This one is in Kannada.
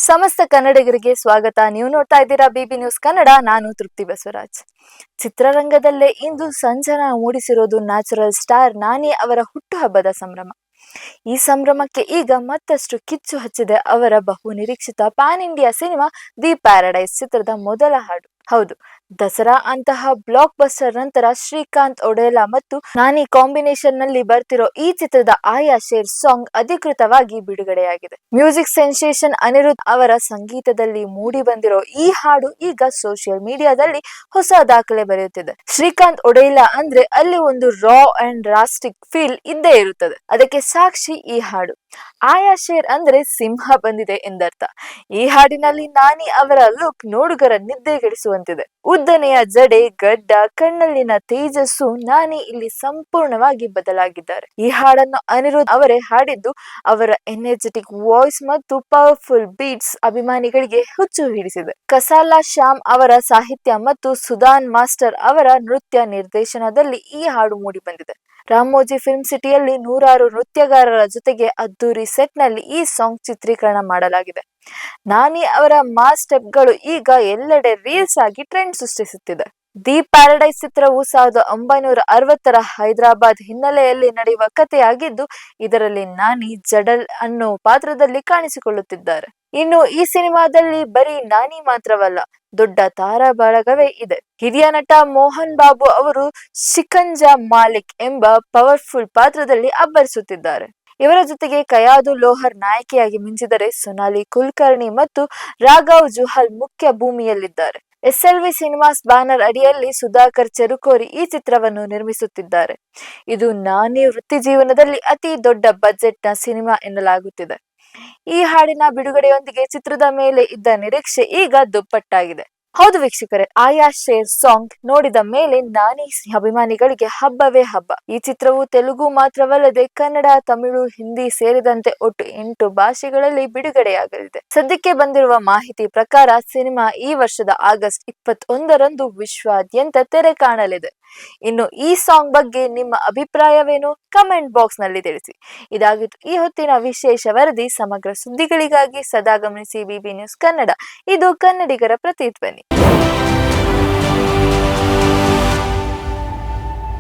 ಸಮಸ್ತ ಕನ್ನಡಿಗರಿಗೆ ಸ್ವಾಗತ. ನೀವು ನೋಡ್ತಾ ಇದ್ದೀರಾ ಬಿಬಿ ನ್ಯೂಸ್ ಕನ್ನಡ. ನಾನು ತೃಪ್ತಿ ಬಸವರಾಜ್. ಚಿತ್ರರಂಗದಲ್ಲೇ ಇಂದು ಸಂಚಲನ ಮೂಡಿಸಿರೋದು ನ್ಯಾಚುರಲ್ ಸ್ಟಾರ್ ನಾನಿ ಅವರ ಹುಟ್ಟುಹಬ್ಬದ ಸಂಭ್ರಮ. ಈ ಸಂಭ್ರಮಕ್ಕೆ ಈಗ ಮತ್ತಷ್ಟು ಕಿಚ್ಚು ಹಚ್ಚಿದೆ ಅವರ ಬಹು ನಿರೀಕ್ಷಿತ PAN India cinema the paradise ಚಿತ್ರದ ಮೊದಲ ಹಾಡು. ಹೌದು, ದಸರಾ ಅಂತಹ ಬ್ಲಾಕ್ ಬಸ್ಟರ್ ನಂತರ ಶ್ರೀಕಾಂತ್ ಒಡೆಲಾ ಮತ್ತು ನಾನಿ ಕಾಂಬಿನೇಷನ್ ನಲ್ಲಿ ಬರ್ತಿರೋ ಈ ಚಿತ್ರದ ಆಯಾ ಶೇರ್ ಸಾಂಗ್ ಅಧಿಕೃತವಾಗಿ ಬಿಡುಗಡೆಯಾಗಿದೆ. ಮ್ಯೂಸಿಕ್ ಸೆನ್ಸೇಷನ್ ಅನಿರುದ್ಧ್ ಅವರ ಸಂಗೀತದಲ್ಲಿ ಮೂಡಿ ಬಂದಿರೋ ಈ ಹಾಡು ಈಗ ಸೋಷಿಯಲ್ ಮೀಡಿಯಾದಲ್ಲಿ ಹೊಸ ದಾಖಲೆ ಬರೆಯುತ್ತಿದೆ. ಶ್ರೀಕಾಂತ್ ಒಡೆಲಾ ಅಂದ್ರೆ ಅಲ್ಲಿ ಒಂದು ರಾ ಅಂಡ್ ರಾಸ್ಟಿಕ್ ಫೀಲ್ ಇದ್ದೇ ಇರುತ್ತದೆ. ಅದಕ್ಕೆ ಸಾಕ್ಷಿ ಈ ಹಾಡು. ಆಯಾ ಶೇರ್ ಅಂದ್ರೆ ಸಿಂಹ ಬಂದಿದೆ ಎಂದರ್ಥ. ಈ ಹಾಡಿನಲ್ಲಿ ನಾನಿ ಅವರ ಲುಕ್ ನೋಡುಗರ ನಿದ್ದೆಗೆಡಿಸುವಂತಿದೆ. ಉದ್ದನೆಯ ಜಡೆ, ಗಡ್ಡ, ಕಣ್ಣಲ್ಲಿನ ತೇಜಸ್ಸು ನಾನಿ ಇಲ್ಲಿ ಸಂಪೂರ್ಣವಾಗಿ ಬದಲಾಗಿದ್ದಾರೆ. ಈ ಹಾಡನ್ನು ಅನಿರುದ್ಧ್ ಅವರೇ ಹಾಡಿದ್ದು. ಅವರ ಎನರ್ಜೆಟಿಕ್ ವಾಯ್ಸ್ ಮತ್ತು ಪವರ್ಫುಲ್ ಬೀಟ್ಸ್ ಅಭಿಮಾನಿಗಳಿಗೆ ಹುಚ್ಚು ಹಿಡಿಸಿದೆ. ಕಸಾಲ ಶ್ಯಾಮ್ ಅವರ ಸಾಹಿತ್ಯ ಮತ್ತು ಸುಧಾನ್ ಮಾಸ್ಟರ್ ಅವರ ನೃತ್ಯ ನಿರ್ದೇಶನದಲ್ಲಿ ಈ ಹಾಡು ಮೂಡಿ ಬಂದಿದೆ. ರಾಮೋಜಿ ಫಿಲ್ಮ್ ಸಿಟಿಯಲ್ಲಿ ನೂರಾರು ನೃತ್ಯಗಾರರ ಜೊತೆಗೆ ಅದ್ದೂರಿ ಸೆಟ್ ನಲ್ಲಿ ಈ ಸಾಂಗ್ ಚಿತ್ರೀಕರಣ ಮಾಡಲಾಗಿದೆ. ನಾನಿ ಅವರ ಮಾಸ್ ಸ್ಟೆಪ್ಗಳು ಈಗ ಎಲ್ಲೆಡೆ ರೀಲ್ಸ್ ಆಗಿ ಟ್ರೆಂಡ್ ಸೃಷ್ಟಿಸುತ್ತಿದೆ. ದಿ ಪ್ಯಾರಡೈಸ್ ಚಿತ್ರವು 1960ರ ಹೈದರಾಬಾದ್ ಹಿನ್ನೆಲೆಯಲ್ಲಿ ನಡೆಯುವ ಕಥೆಯಾಗಿದ್ದು, ಇದರಲ್ಲಿ ನಾನಿ ಜಡಲ್ ಅನ್ನೋ ಪಾತ್ರದಲ್ಲಿ ಕಾಣಿಸಿಕೊಳ್ಳುತ್ತಿದ್ದಾರೆ. ಇನ್ನು ಈ ಸಿನಿಮಾದಲ್ಲಿ ಬರೀ ನಾನಿ ಮಾತ್ರವಲ್ಲ, ದೊಡ್ಡ ತಾರಾ ಬಳಗವೇ ಇದೆ. ಹಿರಿಯ ನಟ ಮೋಹನ್ ಬಾಬು ಅವರು ಶಿಕಂಜಾ ಮಾಲಿಕ್ ಎಂಬ ಪವರ್ಫುಲ್ ಪಾತ್ರದಲ್ಲಿ ಅಬ್ಬರಿಸುತ್ತಿದ್ದಾರೆ. ಇವರ ಜೊತೆಗೆ ಕಯಾದು ಲೋಹರ್ ನಾಯಕಿಯಾಗಿ ಮಿಂಚಿದರೆ, ಸೊನಾಲಿ ಕುಲಕರ್ಣಿ ಮತ್ತು ರಾಘವ್ ಜುಹಲ್ ಮುಖ್ಯ ಭೂಮಿಯಲ್ಲಿದ್ದಾರೆ. SLV ಸಿನಿಮಾಸ್ ಬ್ಯಾನರ್ ಅಡಿಯಲ್ಲಿ ಸುಧಾಕರ್ ಚೆರುಕೋರಿ ಈ ಚಿತ್ರವನ್ನು ನಿರ್ಮಿಸುತ್ತಿದ್ದಾರೆ. ಇದು ನಾನಿ ವೃತ್ತಿ ಜೀವನದಲ್ಲಿ ಅತಿ ದೊಡ್ಡ ಬಜೆಟ್ ನ ಸಿನಿಮಾ ಎನ್ನಲಾಗುತ್ತಿದೆ. ಈ ಹಾಡಿನ ಬಿಡುಗಡೆಯೊಂದಿಗೆ ಚಿತ್ರದ ಮೇಲೆ ಇದ್ದ ನಿರೀಕ್ಷೆ ಈಗ ದುಪ್ಪಟ್ಟಾಗಿದೆ. ಹೌದು ವೀಕ್ಷಕರೇ, ಆಯಾ ಶೇರ್ ಸಾಂಗ್ ನೋಡಿದ ಮೇಲೆ ನಾನಿ ಅಭಿಮಾನಿಗಳಿಗೆ ಹಬ್ಬವೇ ಹಬ್ಬ. ಈ ಚಿತ್ರವು ತೆಲುಗು ಮಾತ್ರವಲ್ಲದೆ ಕನ್ನಡ, ತಮಿಳು, ಹಿಂದಿ ಸೇರಿದಂತೆ ಒಟ್ಟು 8 ಭಾಷೆಗಳಲ್ಲಿ ಬಿಡುಗಡೆಯಾಗಲಿದೆ. ಸದ್ಯಕ್ಕೆ ಬಂದಿರುವ ಮಾಹಿತಿ ಪ್ರಕಾರ ಸಿನಿಮಾ ಈ ವರ್ಷದ ಆಗಸ್ಟ್ 21ರಂದು ವಿಶ್ವಾದ್ಯಂತ ತೆರೆ ಕಾಣಲಿದೆ. ಇನ್ನು ಈ ಸಾಂಗ್ ಬಗ್ಗೆ ನಿಮ್ಮ ಅಭಿಪ್ರಾಯವೇನು? ಕಮೆಂಟ್ ಬಾಕ್ಸ್ ನಲ್ಲಿ ತಿಳಿಸಿ. ಇದಾಗಿತ್ತು ಈ ಹೊತ್ತಿನ ವಿಶೇಷ ವರದಿ. ಸಮಗ್ರ ಸುದ್ದಿಗಳಿಗಾಗಿ ಸದಾ ಗಮನಿಸಿ ಬಿಬಿ ನ್ಯೂಸ್ ಕನ್ನಡ. ಇದು ಕನ್ನಡಿಗರ ಪ್ರತಿಧ್ವನಿ.